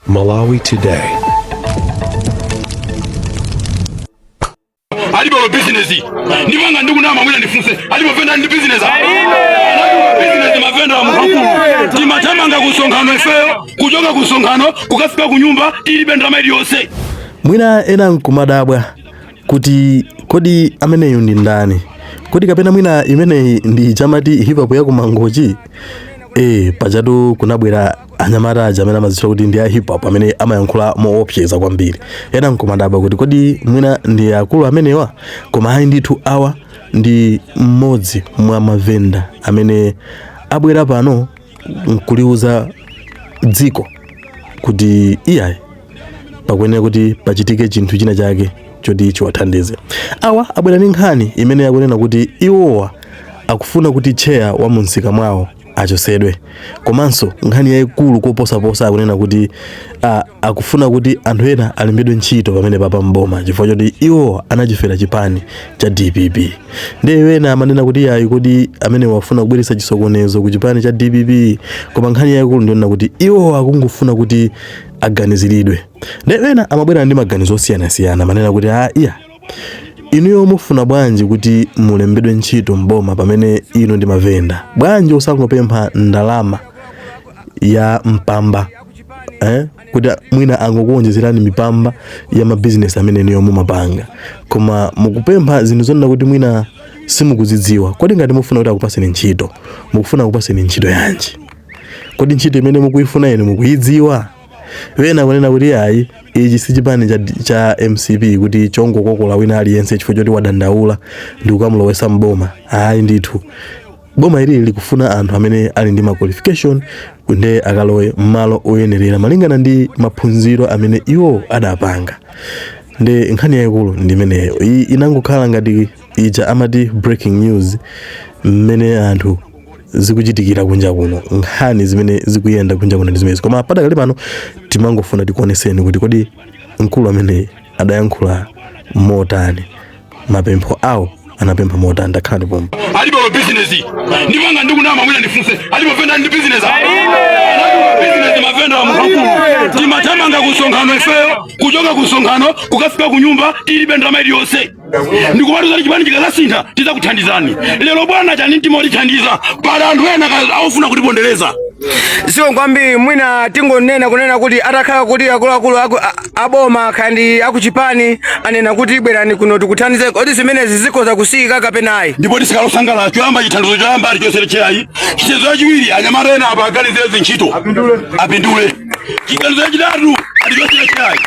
Malawi Today. Alibo business ndivanga ndugu na mamwina nifunse alibo venda ndi business business mavenda wa mukuru timatamanga kusonkhano ifeyo kujoga kusonkhano kukafika kunyumba tilibe ndamaidi yose mwina ena nkumadabwa kuti kodi ameneyo ndi ndani kodi kapena mwina imeneyi ndi chamati hip hop ya kumangochi pajatu kunabwera anyamata aja amene amazitcha kuti ndi a hip hop amene amayankhula moopseza kwambiri ena nkumadabwa kuti kodi mwina ndi akulu amenewa koma ayi ndithu awa ndi mmodzi mwa mavenda amene abwera pano nkuliuza dziko kuti iyayi pakuyenera kuti pachitike chinthu china chake choti chiwathandize. Awa abwera ndi nkhani imene yakunena kuti iwowa akufuna kuti chair wa munsika mwawo achosedwe. Komanso nkhani yayikulu koposaposa akunena kuti akufuna kuti anthu ena alembedwe ntchito pamene papa mboma chifukwa choti iwo anachifera chipani cha DPP. Ndiye ena amanena kuti yayi kodi amene wafuna kubweretsa chisokonezo ku chipani cha DPP, koma nkhani yayikulu ndiona kuti iwo akungofuna kuti aganiziridwe. Ndiye ena amabwera ndi maganizo osiyana-siyana amanena kuti iya inuyo mufuna bwanji kuti mulembedwe ntchito mboma pamene ino ndi mavenda, bwanji usangopempha ndalama ya mpamba kuti mwina angokuonjezerani mipamba ya mabusiness amene niyo mumapanga, koma mukupempha zinthu zonena kuti mwina simukuzidziwa. Kodi ngati mufuna kuti akupaseni ntchito, mukufuna kupaseni ntchito yanji? Kodi ntchito imene mukuifuna ine mukuyidziwa? Wena kunena kuti ayi ichi si chipani cha MCP kuti chongo kokola wina aliyense chifukwa choti wadandaula ndi kukamulowesa mboma. Ayi ndithu boma ili likufuna anthu amene ali ndi ma qualification kunde akalowe mmalo oyenerera malingana ndi maphunziro amene iwo adapanga. Nde nkhani yayikulu ndi imeneyo. Inangokhala ngati ija amati breaking news mmene anthu zikuchitikira kunja kuno, nkhani zimene zikuyenda kunja kuno ndi zimezi. Koma padakali pano timangofuna tikuoneseni kuti kodi mkulu amene adayankhula motani, mapempho awo anapempha motani. Ndakhani pomwe alibo business ndivanga ndugu na mamwina nifunse alibo venda ndi business business mavenda wa mukuru timatamanga kusonkhano ifeyo kujoga kusonkhano kukafika kunyumba tilibe ndamaidi yose ndikubatuza chipani chikazasintha tizakuthandizani. Lero bwana chaniti moli thandiza pala anthu ena aufuna kutipondereza siwo kwambi mwina tingonena kunena kuti atakhala kuti akuluakulu aboma kandi akuchipani anena kuti bwerani kuno tikuthandize. Kodi zimenezi zikhoza kusiyika kapenayi? ndipo tisikalosangalala choyamba chithandizo choyamba alichosere chayi chitezo chachiwiri anyamata ena apa aganizire ntchito apindule chithandizo chachitatu alichosere chayi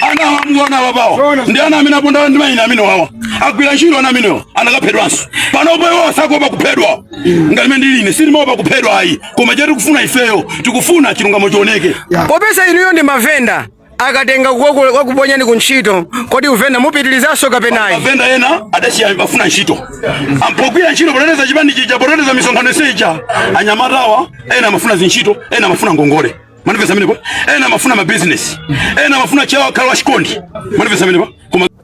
ana wamuona wabawa ndi ana amene aponda ndi mayina amene wawa agwira ntchito ana amenewo anakaphedwanso panopo iwo sakopa kuphedwa ngalimene ndiline silimopa kuphedwa ayi koma cheti kufuna ifeyo tikufuna chilungamo chioneke. Popeza inuyo ndi mavenda akatenga wakuponyani kuntchito, kodi uvenda mupitilizaso kapenayi? Mavenda ena adasiya bafuna ntchito ampogwira ntchito poteteza chipani chija poteteza misonkhano seja anyamatawa ena amafuna zintchito ena amafuna ngongole manifesa amenepo ena amafuna mabusiness ena amafuna chawa khalwa chikondi manifesa amenepo.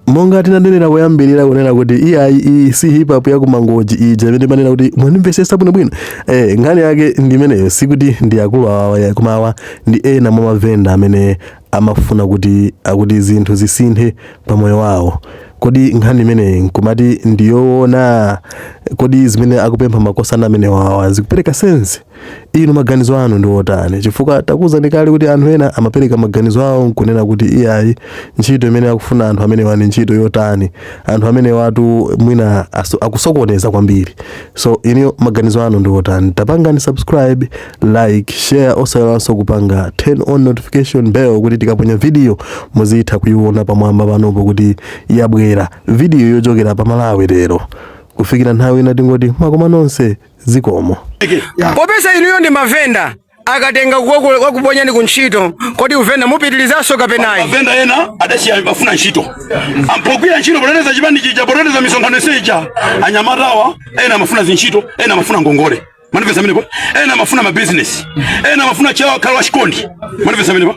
Monga tinanenera kuyambirira kunena kuti iyi si hip hop ya kumangochi ija imene manena kuti mwanimvesesa bwino nkhani yake ndi imeneyo, sikuti ndi akulu awa koma awa ndi ena mwa mavenda amene amafuna kuti zinthu zisinthe pamoyo wawo. Kodi nkhani imeneyi nkumati ndiyoona? Kodi zimene akupempha makosana amene wawa zikupereka sense? Inu maganizo anu ndi otani? Chifukwa takuwuzani kale kuti anthu ena amapereka maganizo awo nkunena kuti iyayi ntchito imene akufuna anthu amene wani ntchito yotani, anthu amene watu mwina akusokoneza kwambiri. So inu maganizo anu ndi otani? Tapangani subscribe, like, share, osayiwala kupanga turn on notification bell kuti tikaponya video muzitha kuiona pamwamba panopo kuti yabwera video yochokera pa Malawi lero. Kufikira nthawi ina tingoti mwakoma nonse zikomo. Popeza inuyo ndi mavenda akatenga wakuponyani kuntchito, kodi uvenda mupitilizaso kapenayi? Mavenda ena adasiya bafuna ntchito ampogwira ntchito poteteza chipani chija poteteza misonkhano seja anyamatawa ena amafuna zintchito ena amafuna ngongole manifesa amenepo ena amafuna mabusiness ena amafuna chawa khalwa chikondi manifesa amenepo.